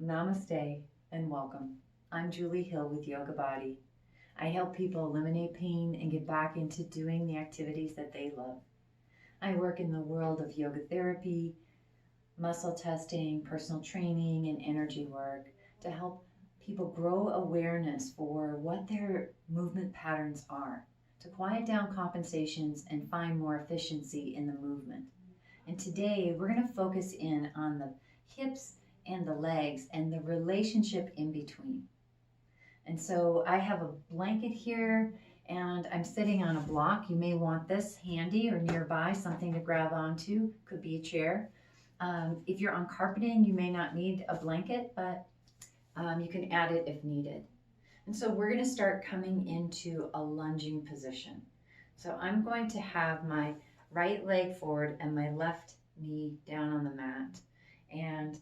Namaste and welcome. I'm Julie Hill with Yoga Body. I help people eliminate pain and get back into doing the activities that they love. I work in the world of yoga therapy, muscle testing, personal training, and energy work to help people grow awareness for what their movement patterns are, to quiet down compensations and find more efficiency in the movement. And today we're going to focus in on the hips and the legs and the relationship in between. And so I have a blanket here and I'm sitting on a block. You may want this handy or nearby, something to grab onto. Could be a chair. If you're on carpeting, you may not need a blanket, but you can add it if needed. And so we're going to start coming into a lunging position. So I'm going to have my right leg forward and my left knee down on the mat. And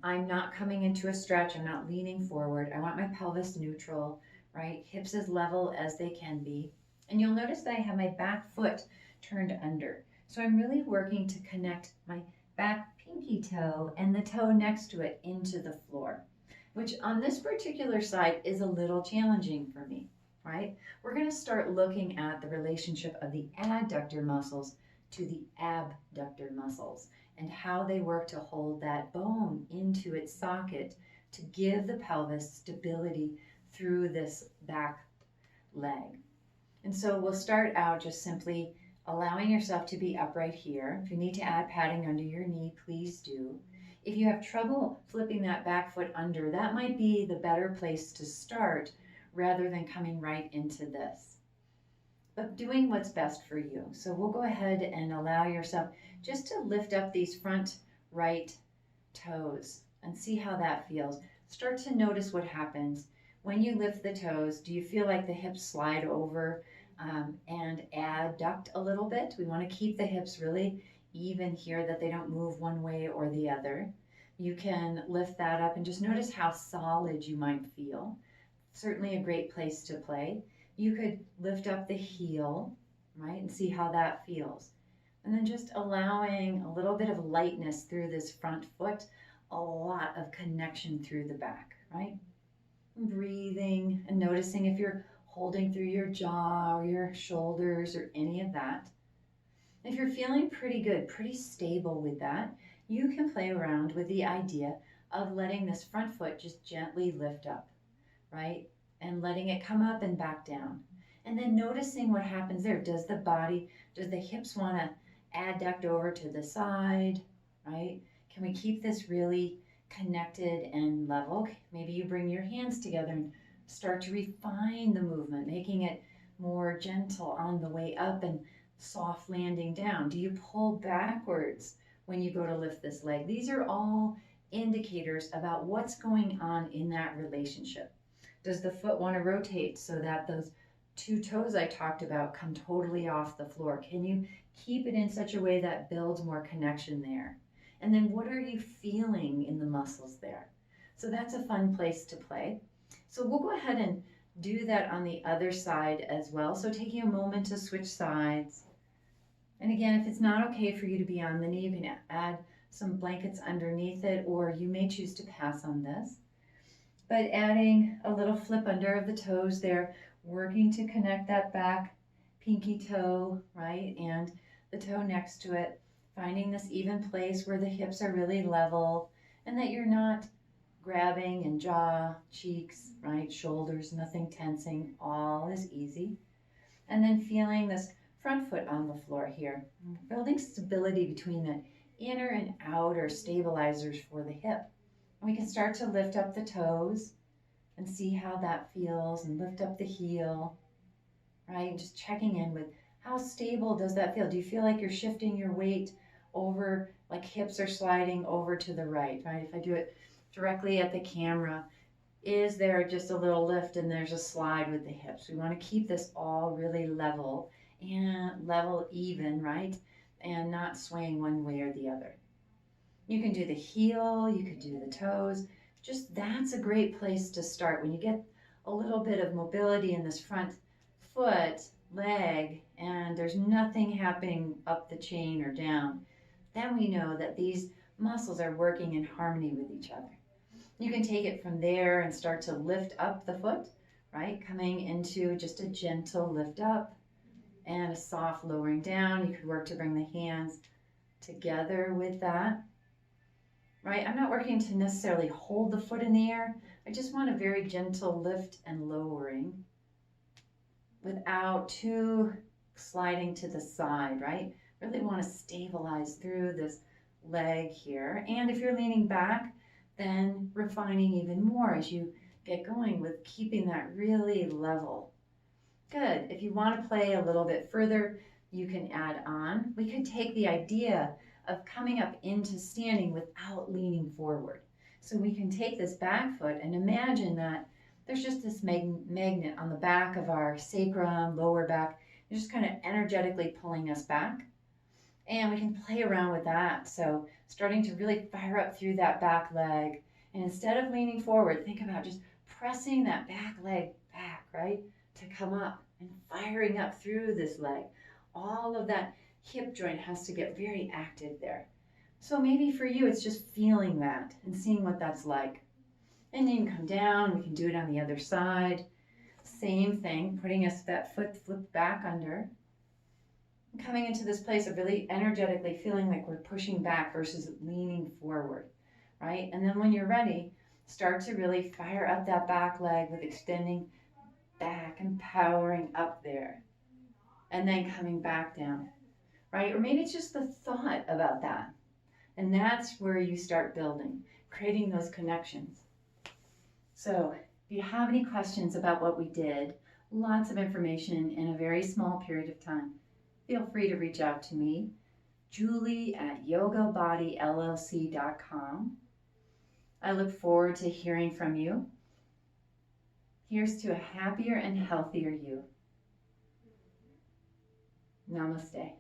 I'm not coming into a stretch. I'm not leaning forward. I want my pelvis neutral, right? Hips as level as they can be. And you'll notice that I have my back foot turned under. So I'm really working to connect my back pinky toe and the toe next to it into the floor, which on this particular side is a little challenging for me, right? We're going to start looking at the relationship of the adductor muscles to the abductor muscles and how they work to hold that bone into its socket to give the pelvis stability through this back leg. And so we'll start out just simply allowing yourself to be upright here. If you need to add padding under your knee, please do. If you have trouble flipping that back foot under, that might be the better place to start rather than coming right into this. But doing what's best for you. So we'll go ahead and allow yourself just to lift up these front right toes and see how that feels. Start to notice what happens when you lift the toes. Do you feel like the hips slide over and adduct a little bit? We want to keep the hips really even here, that they don't move one way or the other. You can lift that up and just notice how solid you might feel. Certainly a great place to play. You could lift up the heel, right, and see how that feels. And then just allowing a little bit of lightness through this front foot, a lot of connection through the back, right? And breathing and noticing if you're holding through your jaw or your shoulders or any of that. If you're feeling pretty good, pretty stable with that, you can play around with the idea of letting this front foot just gently lift up, right? And letting it come up and back down. And then noticing what happens there. Does the hips want to adduct over to the side, right? Can we keep this really connected and level? Maybe you bring your hands together and start to refine the movement, making it more gentle on the way up and soft landing down. Do you pull backwards when you go to lift this leg? These are all indicators about what's going on in that relationship. Does the foot want to rotate so that those two toes I talked about come totally off the floor? Can you keep it in such a way that builds more connection there? And then what are you feeling in the muscles there? So that's a fun place to play. So we'll go ahead and do that on the other side as well. So taking a moment to switch sides. And again, if it's not okay for you to be on the knee, you can add some blankets underneath it, or you may choose to pass on this. But adding a little flip under of the toes there, working to connect that back pinky toe, right, and the toe next to it, finding this even place where the hips are really level and that you're not grabbing in jaw, cheeks, right, shoulders, nothing tensing, all is easy. And then feeling this front foot on the floor here, building stability between the inner and outer stabilizers for the hip. And we can start to lift up the toes and see how that feels and lift up the heel, right? Just checking in with how stable does that feel? Do you feel like you're shifting your weight over, like hips are sliding over to the right, right? If I do it directly at the camera, is there just a little lift and there's a slide with the hips? We want to keep this all really level and level even, right? And not swaying one way or the other. You can do the heel, you could do the toes. Just that's a great place to start. When you get a little bit of mobility in this front foot, leg, and there's nothing happening up the chain or down, then we know that these muscles are working in harmony with each other. You can take it from there and start to lift up the foot, right? Coming into just a gentle lift up and a soft lowering down. You could work to bring the hands together with that, right? I'm not working to necessarily hold the foot in the air. I just want a very gentle lift and lowering without too sliding to the side, right? Really want to stabilize through this leg here. And if you're leaning back, then refining even more as you get going with keeping that really level. Good. If you want to play a little bit further, you can add on. We could take the idea of coming up into standing without leaning forward. So we can take this back foot and imagine that there's just this magnet on the back of our sacrum, lower back, just kind of energetically pulling us back. And we can play around with that. So starting to really fire up through that back leg. And instead of leaning forward, think about just pressing that back leg back, right? To come up and firing up through this leg. All of that hip joint has to get very active there. So maybe for you, it's just feeling that and seeing what that's like. And then you can come down, we can do it on the other side. Same thing, putting us that foot flipped back under. Coming into this place of really energetically feeling like we're pushing back versus leaning forward, right? And then when you're ready, start to really fire up that back leg with extending back and powering up there. And then coming back down, right? Or maybe it's just the thought about that. And that's where you start building, creating those connections. So if you have any questions about what we did, lots of information in a very small period of time, feel free to reach out to me, julie@yogabodylllc.com. I look forward to hearing from you. Here's to a happier and healthier you. Namaste.